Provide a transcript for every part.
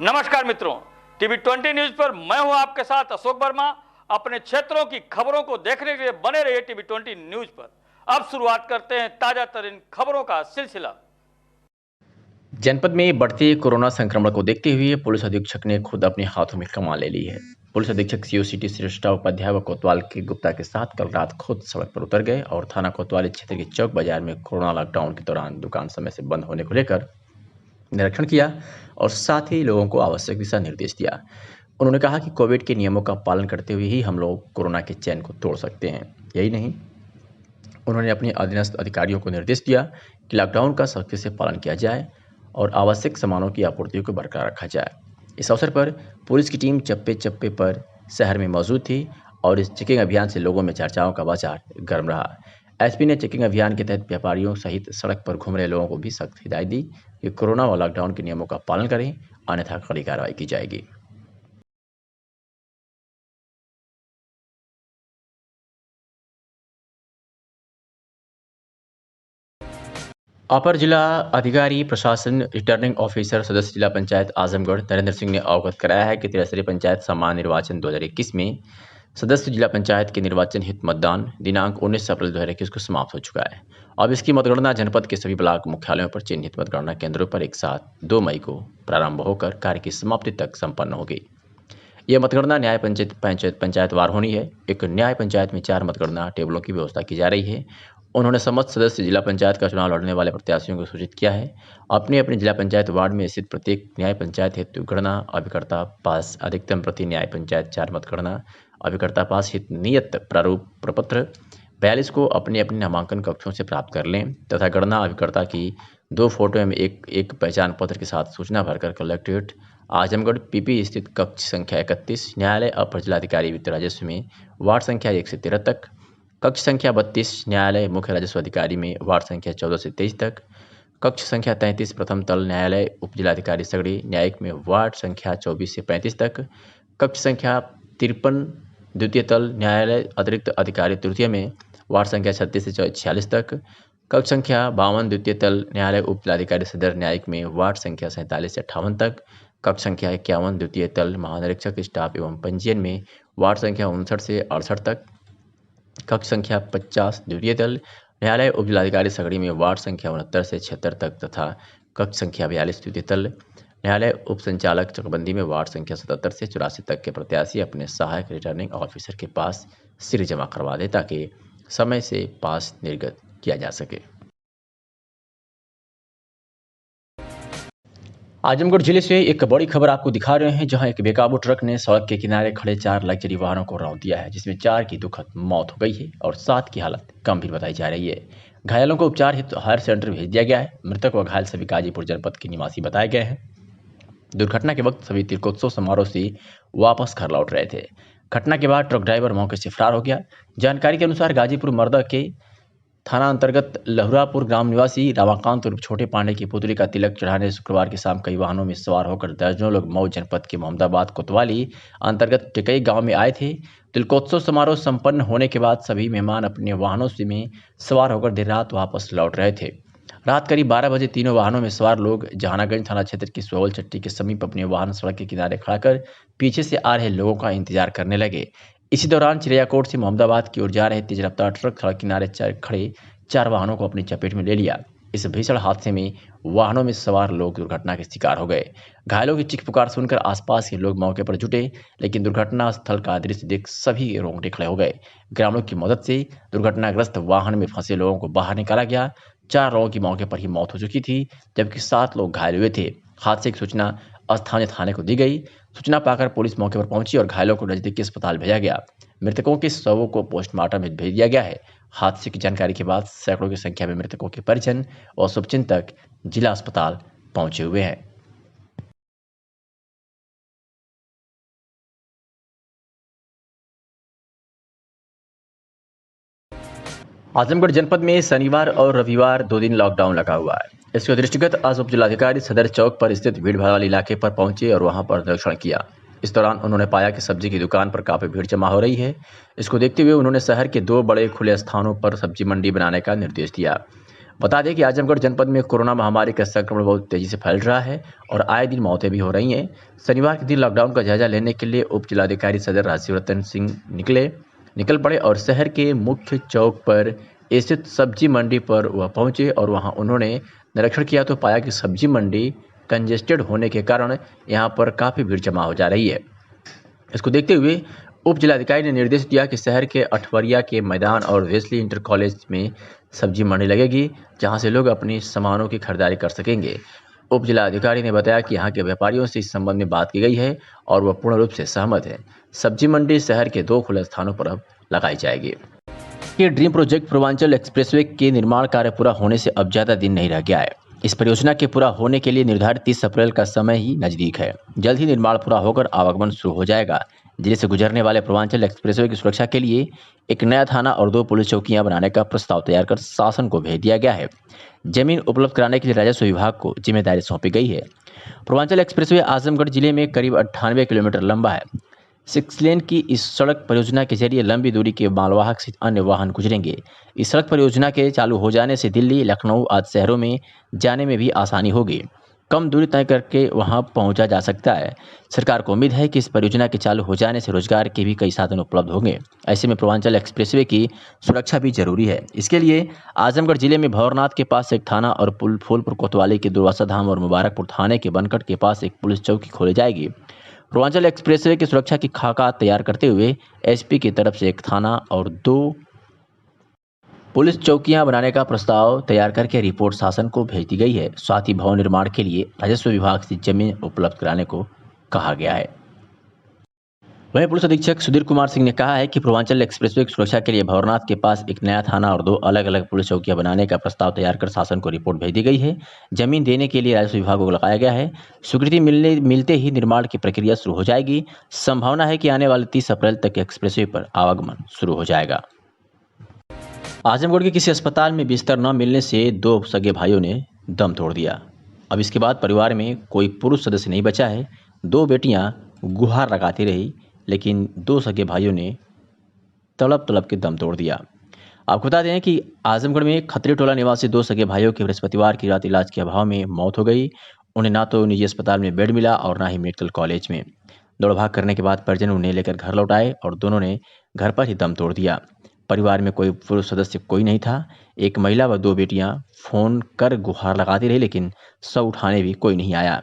नमस्कार मित्रों, TV 20 news पर मैं हूं आपके साथ अशोक वर्मा। अपने क्षेत्रों की खबरों को देखने के लिए बने रहिए टीवी 20 न्यूज पर। अब शुरुआत करते हैं ताजा तरीन खबरों का सिलसिला। जनपद में बढ़ते कोरोना संक्रमण को देखते हुए पुलिस अधीक्षक ने खुद अपने हाथों में कमान ले ली है। पुलिस अधीक्षक सीओसीटी श्रेष्ठा उपाध्याय व कोतवाल के गुप्ता के साथ कल रात खुद सड़क पर उतर गए और थाना कोतवाली क्षेत्र के चौक बाजार में कोरोना लॉकडाउन के दौरान दुकान समय से बंद होने को लेकर निरीक्षण किया और साथ ही लोगों को आवश्यक दिशा निर्देश दिया। उन्होंने कहा कि कोविड के नियमों का पालन करते हुए ही हम लोग कोरोना के चैन को तोड़ सकते हैं। यही नहीं, उन्होंने अपने अधीनस्थ अधिकारियों को निर्देश दिया कि लॉकडाउन का सख्ती से पालन किया जाए और आवश्यक सामानों की आपूर्ति को बरकरार रखा जाए। इस अवसर पर पुलिस की टीम चप्पे चप्पे पर शहर में मौजूद थी और इस चेकिंग अभियान से लोगों में चर्चाओं का बाजार गर्म रहा। एसपी ने चेकिंग अभियान के तहत व्यापारियों सहित सड़क पर घूम रहे लोगों को भी सख्त हिदायत दी कि कोरोना व लॉकडाउन के नियमों का पालन करें, अन्यथा कड़ी कार्रवाई की जाएगी। अपर जिला अधिकारी प्रशासन रिटर्निंग ऑफिसर सदस्य जिला पंचायत आजमगढ़ नरेंद्र सिंह ने अवगत कराया है कि त्रिस्तरीय पंचायत सामान्य निर्वाचन 2021 में सदस्य जिला पंचायत के निर्वाचन हित मतदान दिनांक 19 अप्रैल 2021 को समाप्त हो चुका है। अब इसकी मतगणना जनपद के सभी ब्लॉक मुख्यालयों पर चिन्हित मतगणना केंद्रों पर एक साथ 2 मई को प्रारंभ होकर कार्य की समाप्ति तक संपन्न होगी। यह मतगणना न्याय पंचायतवार होनी है। एक न्याय पंचायत में 4 मतगणना टेबलों की व्यवस्था की जा रही है। उन्होंने समस्त सदस्य जिला पंचायत का चुनाव लड़ने वाले प्रत्याशियों को सूचित किया है। अपने अपने जिला पंचायत वार्ड में स्थित प्रत्येक न्याय पंचायत हेतु गणना अभिकर्ता पास अधिकतम प्रति न्याय पंचायत 4 मतगणना अभिकर्ता पास हित नियत प्रारूप प्रपत्र 42 को अपने अपने नामांकन कक्षों से प्राप्त कर लें तथा गणना अभिकर्ता की 2 फोटो एवं एक पहचान पत्र के साथ सूचना भरकर कलेक्ट्रेट आजमगढ़ पीपी स्थित कक्ष संख्या 31 न्यायालय अपर जिलाधिकारी वित्त राजस्व में वार्ड संख्या 1 से 13 तक, कक्ष संख्या 32 न्यायालय मुख्य राजस्व अधिकारी में वार्ड संख्या 14 से 23 तक, कक्ष संख्या 33 प्रथम तल न्यायालय उप जिलाधिकारी सगड़ी न्यायिक में वार्ड संख्या 24 से 35 तक, कक्ष संख्या 53 द्वितीय तल न्यायालय अतिरिक्त अधिकारी तृतीय में वार्ड संख्या 36 से 46 तक, कक्ष संख्या 52 द्वितीय तल न्यायालय उप जिलाधिकारी सदर न्यायिक में वार्ड संख्या 47 से 58 तक, कक्ष संख्या 51 द्वितीय तल महानिरीक्षक स्टाफ एवं पंजीयन में वार्ड संख्या 59 से 68 तक, कक्ष संख्या 50 द्वितीय तल न्यायालय उप जिलाधिकारी सगड़ी में वार्ड संख्या 69 से 76 तक तथा कक्ष संख्या 42 द्वितीय तल न्यायालय उप संचालक चकबंदी में वार्ड संख्या 77 से 84 तक के प्रत्याशी अपने सहायक रिटर्निंग ऑफिसर के पास सिर जमा करवा दे ताकि समय से पास निर्गत किया जा सके। आजमगढ़ जिले से एक बड़ी खबर आपको दिखा रहे हैं, जहां एक बेकाबू ट्रक ने सड़क के किनारे खड़े 4 लग्जरी वाहनों को रौंद दिया है, जिसमें 4 की दुखद मौत हो गई है और 7 की हालत गंभीर बताई जा रही है। घायलों को उपचार हेतु हायर सेंटर भेज दिया गया है। मृतक व घायल सभी गाजीपुर जनपद के निवासी बताए गए हैं। दुर्घटना के वक्त सभी तिलकोत्सव समारोह से वापस घर लौट रहे थे। घटना के बाद ट्रक ड्राइवर मौके से फरार हो गया। जानकारी के अनुसार गाजीपुर मर्दा के थाना अंतर्गत लहुरापुर ग्राम निवासी रमाकांत और छोटे पांडे की पुतली का तिलक चढ़ाने शुक्रवार की शाम कई वाहनों में सवार होकर दर्जनों लोग मऊ जनपद के मोहम्मदाबाद कोतवाली अंतर्गत टिकई गांव में आए थे। तिलकोत्सव समारोह संपन्न होने के बाद सभी मेहमान अपने वाहनों से में सवार होकर देर रात वापस लौट रहे थे। रात करीब 12 बजे तीनों वाहनों में सवार लोग जहानागंज थाना क्षेत्र की सोवल चट्टी के समीप अपने वाहन सड़क के किनारे खड़ा कर पीछे से आ रहे लोगों का इंतजार करने लगे। इसी दौरान चिड़ियाकोट से मोहम्मदाबाद की ओर जा रहे तेज रफ्तार ट्रक सड़क किनारे खड़े 4 वाहनों को अपनी चपेट में ले लिया। इस भीषण हादसे में वाहनों में सवार लोग दुर्घटना के शिकार हो गए। घायलों की चीख पुकार सुनकर आसपास के लोग मौके पर जुटे, लेकिन दुर्घटना स्थल का दृश्य देख सभी रोंगटे खड़े हो गए। ग्रामीणों की मदद से दुर्घटनाग्रस्त वाहन में फंसे लोगों को बाहर निकाला गया। 4 लोगों की मौके पर ही मौत हो चुकी थी, जबकि 7 लोग घायल हुए थे। हादसे की सूचना स्थानीय थाने को दी गई। सूचना पाकर पुलिस मौके पर पहुंची और घायलों को नजदीकी अस्पताल भेजा गया। मृतकों के शवों को पोस्टमार्टम में भेज दिया गया है। हादसे की जानकारी के बाद सैकड़ों की संख्या में मृतकों के परिजन और शुभचिंतक जिला अस्पताल पहुंचे हुए हैं। आजमगढ़ जनपद में शनिवार और रविवार 2 दिन लॉकडाउन लगा हुआ है। इसके दृष्टिगत आज उप जिलाधिकारी सदर चौक पर स्थित भीड़भाड़ वाले इलाके पर पहुंचे और वहां पर निरीक्षण किया। इस दौरान उन्होंने पाया कि सब्जी की दुकान पर काफी भीड़ जमा हो रही है। इसको देखते हुए उन्होंने शहर के 2 बड़े खुले स्थानों पर सब्जी मंडी बनाने का निर्देश दिया। बता दें कि आजमगढ़ जनपद में कोरोना महामारी का संक्रमण बहुत तेजी से फैल रहा है और आए दिन मौतें भी हो रही हैं। शनिवार के दिन लॉकडाउन का जायजा लेने के लिए उप जिलाधिकारी सदर राजशिवरतन सिंह निकल पड़े और शहर के मुख्य चौक पर स्थित सब्जी मंडी पर वह पहुंचे और वहां उन्होंने निरीक्षण किया तो पाया कि सब्जी मंडी कंजेस्टेड होने के कारण यहां पर काफ़ी भीड़ जमा हो जा रही है। इसको देखते हुए उप जिलाधिकारी ने निर्देश दिया कि शहर के अठवरिया के मैदान और वेस्ली इंटर कॉलेज में सब्जी मंडी लगेगी, जहां से लोग अपनी सामानों की खरीदारी कर सकेंगे। उप जिलाधिकारी ने बताया कि यहां के व्यापारियों से इस संबंध में बात की गई है और वह पूर्ण रूप से सहमत है। सब्जी मंडी शहर के 2 खुले स्थानों पर अब लगाई जाएगी। ये ड्रीम प्रोजेक्ट पूर्वांचल एक्सप्रेसवे के निर्माण कार्य पूरा होने से अब ज़्यादा दिन नहीं रह गया है। इस परियोजना के पूरा होने के लिए निर्धारित 30 अप्रैल का समय ही नज़दीक है। जल्द ही निर्माण पूरा होकर आवागमन शुरू हो जाएगा। जिले से गुजरने वाले पूर्वांचल एक्सप्रेसवे की सुरक्षा के लिए एक नया थाना और 2 पुलिस चौकियां बनाने का प्रस्ताव तैयार कर शासन को भेज दिया गया है। जमीन उपलब्ध कराने के लिए राजस्व विभाग को जिम्मेदारी सौंपी गई है। पूर्वांचल एक्सप्रेसवे आजमगढ़ जिले में करीब 98 किलोमीटर लंबा है। 6 लेन की इस सड़क परियोजना के जरिए लंबी दूरी के मालवाहक सहित अन्य वाहन गुजरेंगे। इस सड़क परियोजना के चालू हो जाने से दिल्ली, लखनऊ आदि शहरों में जाने में भी आसानी होगी। कम दूरी तय करके वहां पहुंचा जा सकता है। सरकार को उम्मीद है कि इस परियोजना के चालू हो जाने से रोजगार के भी कई साधन उपलब्ध होंगे। ऐसे में पूर्वांचल एक्सप्रेसवे की सुरक्षा भी जरूरी है। इसके लिए आजमगढ़ जिले में भंवरनाथ के पास एक थाना और फूलपुर कोतवाली के दुर्वासा धाम और मुबारकपुर थाने के बनकट के पास एक पुलिस चौकी खोली जाएगी। पूर्वांचल एक्सप्रेसवे की सुरक्षा की खाका तैयार करते हुए एसपी की तरफ से एक थाना और 2 पुलिस चौकियां बनाने का प्रस्ताव तैयार करके रिपोर्ट शासन को भेज दी गई है। साथ ही भवन निर्माण के लिए राजस्व विभाग से जमीन उपलब्ध कराने को कहा गया है। वहीं पुलिस अधीक्षक सुधीर कुमार सिंह ने कहा है कि पूर्वांचल एक्सप्रेसवे की सुरक्षा के लिए भंवरनाथ के पास एक नया थाना और 2 अलग अलग पुलिस चौकियां बनाने का प्रस्ताव तैयार कर शासन को रिपोर्ट भेज दी गई है। जमीन देने के लिए राजस्व विभाग को लगाया गया है। स्वीकृति मिलते ही निर्माण की प्रक्रिया शुरू हो जाएगी। संभावना है कि आने वाले 30 अप्रैल तक एक्सप्रेसवे पर आवागमन शुरू हो जाएगा। आजमगढ़ के किसी अस्पताल में बिस्तर न मिलने से 2 सगे भाइयों ने दम तोड़ दिया। अब इसके बाद परिवार में कोई पुरुष सदस्य नहीं बचा है। 2 बेटियां गुहार लगाती रही, लेकिन 2 सगे भाइयों ने तड़प के दम तोड़ दिया। आपको बता दें कि आजमगढ़ में खत्री टोला निवासी 2 सगे भाइयों की बृहस्पतिवार की रात इलाज के अभाव में मौत हो गई। उन्हें ना तो निजी अस्पताल में बेड मिला और ना ही मेडिकल कॉलेज में। दौड़ भाग करने के बाद परिजन उन्हें लेकर घर लौट आए और दोनों ने घर पर ही दम तोड़ दिया। परिवार में कोई पुरुष सदस्य कोई नहीं था। एक महिला व 2 बेटियां फोन कर गुहार लगाती रही, लेकिन शव उठाने भी कोई नहीं आया।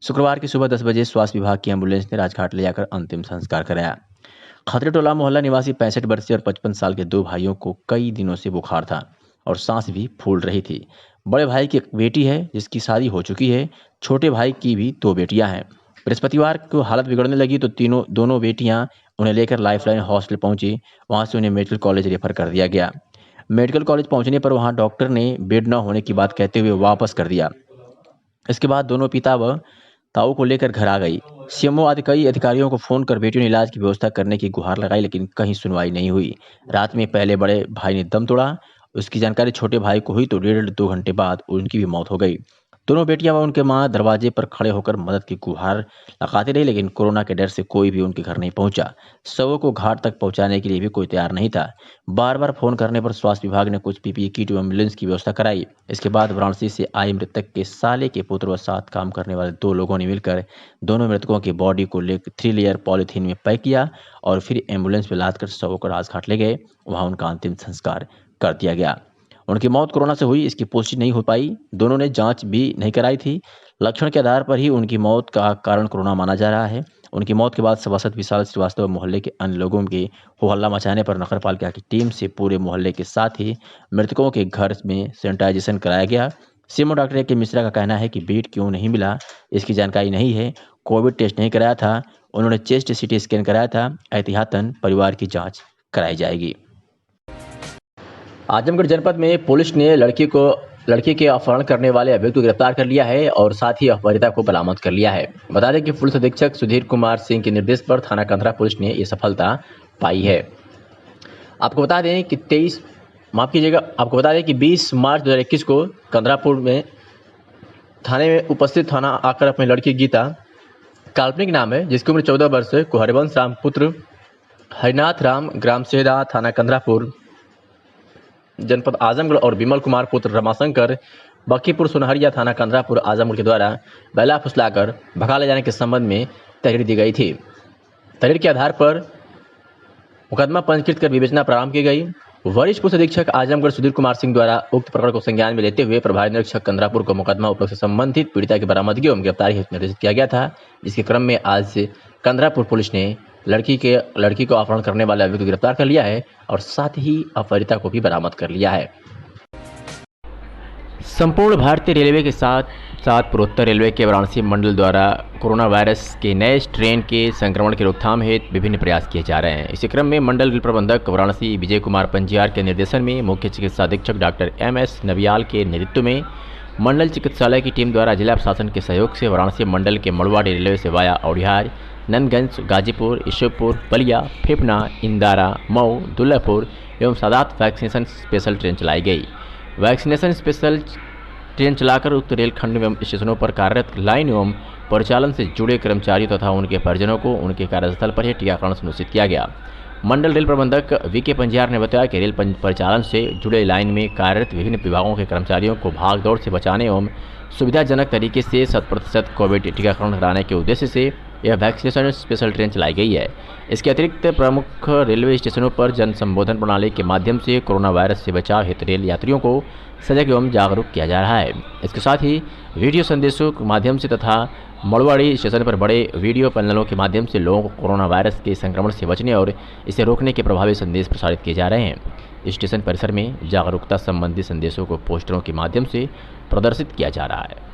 शुक्रवार की सुबह 10 बजे स्वास्थ्य विभाग की एम्बुलेंस ने राजघाट ले जाकर अंतिम संस्कार कराया। खत्री टोला मोहल्ला निवासी 65 वर्षीय और 55 साल के 2 भाइयों को कई दिनों से बुखार था और सांस भी फूल रही थी। बड़े भाई की एक बेटी है जिसकी शादी हो चुकी है। छोटे भाई की भी 2 बेटियां हैं। बृहस्पतिवार को हालत बिगड़ने लगी तो दोनों बेटियां उन्हें लेकर लाइफलाइन हॉस्पिटल पहुंची। वहां से उन्हें मेडिकल कॉलेज रेफर कर दिया गया। मेडिकल कॉलेज पहुंचने पर वहां डॉक्टर ने बेड न होने की बात कहते हुए वापस कर दिया। इसके बाद दोनों पिता व ताऊ को लेकर घर आ गई। सीएमओ आदि कई अधिकारियों को फोन कर बेटियों ने इलाज की व्यवस्था करने की गुहार लगाई, लेकिन कहीं सुनवाई नहीं हुई। रात में पहले बड़े भाई ने दम तोड़ा। उसकी जानकारी छोटे भाई को हुई तो 1.5-2 घंटे बाद उनकी भी मौत हो गई। दोनों बेटियां व उनके मां दरवाजे पर खड़े होकर मदद की गुहार लगाती रही, लेकिन कोरोना के डर से कोई भी उनके घर नहीं पहुंचा। शवों को घाट तक पहुंचाने के लिए भी कोई तैयार नहीं था। बार बार फोन करने पर स्वास्थ्य विभाग ने कुछ पीपीई किट व एम्बुलेंस की व्यवस्था कराई। इसके बाद वाराणसी से आए मृतक के साले के पुत्र व साथ काम करने वाले 2 लोगों ने मिलकर दोनों मृतकों की बॉडी को लेकर 3 लेयर पॉलीथीन में पैक किया और फिर एम्बुलेंस में लादकर शवों को राजघाट ले गए। वहां उनका अंतिम संस्कार कर दिया गया। उनकी मौत कोरोना से हुई, इसकी पुष्टि नहीं हो पाई। दोनों ने जांच भी नहीं कराई थी। लक्षण के आधार पर ही उनकी मौत का कारण कोरोना माना जा रहा है। उनकी मौत के बाद सभासद विशाल श्रीवास्तव मोहल्ले के अन्य लोगों के हो हल्ला मचाने पर नगरपालिका की टीम से पूरे मोहल्ले के साथ ही मृतकों के घर में सैनिटाइजेशन कराया गया। सीएमओ डॉक्टर ए के मिश्रा का कहना है कि बेड क्यों नहीं मिला इसकी जानकारी नहीं है। कोविड टेस्ट नहीं कराया था। उन्होंने चेस्ट सीटी स्कैन कराया था। एहतियातन परिवार की जाँच कराई जाएगी। आजमगढ़ जनपद में पुलिस ने लड़की के अपहरण करने वाले अभियुक्त को गिरफ्तार कर लिया है और साथ ही अपहरिता को बरामद कर लिया है। बता दें कि पुलिस अधीक्षक सुधीर कुमार सिंह के निर्देश पर थाना कंधरा पुलिस ने यह सफलता पाई है। आपको बता दें कि 20 मार्च 2021 को कंधरापुर में थाने में उपस्थित थाना आकर अपनी लड़की गीता, काल्पनिक नाम है, जिसकी उम्र 14 वर्ष है, को हरिवंश राम पुत्र हरिनाथ राम, ग्राम सेहदा, थाना कंधरापुर जनपद आजमगढ़ और विमल कुमार पुत्र रमाशंकर बखीपुर सोनहरिया थाना कंदरापुर आजमगढ़ के द्वारा बैला फुसलाकर भगा ले जाने के संबंध में तहरीर दी गई थी। तहरीर के आधार पर मुकदमा पंजीकृत कर विवेचना प्रारंभ की गई। वरिष्ठ पुलिस अधीक्षक आजमगढ़ सुधीर कुमार सिंह द्वारा उक्त प्रकरण को संज्ञान में लेते हुए प्रभारी निरीक्षक कंदरापुर को मुकदमा उपरोक्त से संबंधित पीड़िता की बरामदगी एवं गिरफ्तारी हेतु निर्देशित किया गया था, जिसके क्रम में आज से कंदरापुर पुलिस ने लड़की को अपहरण करने वाले अभियुक्त को गिरफ्तार कर लिया है और साथ ही अपहरिता को भी बरामद कर लिया है। संपूर्ण भारतीय रेलवे के साथ साथ पूर्वोत्तर रेलवे के वाराणसी मंडल द्वारा कोरोना वायरस के नए स्ट्रेन के संक्रमण की रोकथाम हेतु विभिन्न प्रयास किए जा रहे हैं। इसी क्रम में मंडल रेल प्रबंधक वाराणसी विजय कुमार पंजियार के निर्देशन में मुख्य चिकित्सा अधीक्षक डॉक्टर MS नबियाल के नेतृत्व में मंडल चिकित्सालय की टीम द्वारा जिला प्रशासन के सहयोग से वाराणसी मंडल के मड़ुवाड़ी रेलवे से वाया औड़िहार, नंदगंज, गाजीपुर, ईश्वरपुर, बलिया, फेफना, इंदारा, मऊ, दुल्लापुर एवं सादात वैक्सीनेशन स्पेशल ट्रेन चलाई गई। वैक्सीनेशन स्पेशल ट्रेन चलाकर उक्त रेलखंड एवं स्टेशनों पर कार्यरत लाइन एवं परिचालन से जुड़े कर्मचारियों तथा उनके परिजनों को उनके कार्यस्थल पर ही टीकाकरण सुनिश्चित किया गया। मंडल रेल प्रबंधक VK पंजियार ने बताया कि रेल परिचालन से जुड़े लाइन में कार्यरत विभिन्न विभागों के कर्मचारियों को भागदौड़ से बचाने एवं सुविधाजनक तरीके से 100% कोविड टीकाकरण कराने के उद्देश्य से यह वैक्सीनेशन स्पेशल ट्रेन चलाई गई है। इसके अतिरिक्त प्रमुख रेलवे स्टेशनों पर जन संबोधन प्रणाली के माध्यम से कोरोना वायरस से बचाव हेतु रेल यात्रियों को सजग एवं जागरूक किया जा रहा है। इसके साथ ही वीडियो संदेशों के माध्यम से तथा मड़ुवाड़ी स्टेशन पर बड़े वीडियो पैनलों के माध्यम से लोगों को कोरोना वायरस के संक्रमण से बचने और इसे रोकने के प्रभावी संदेश प्रसारित किए जा रहे हैं। स्टेशन परिसर में जागरूकता संबंधी संदेशों को पोस्टरों के माध्यम से प्रदर्शित किया जा रहा है।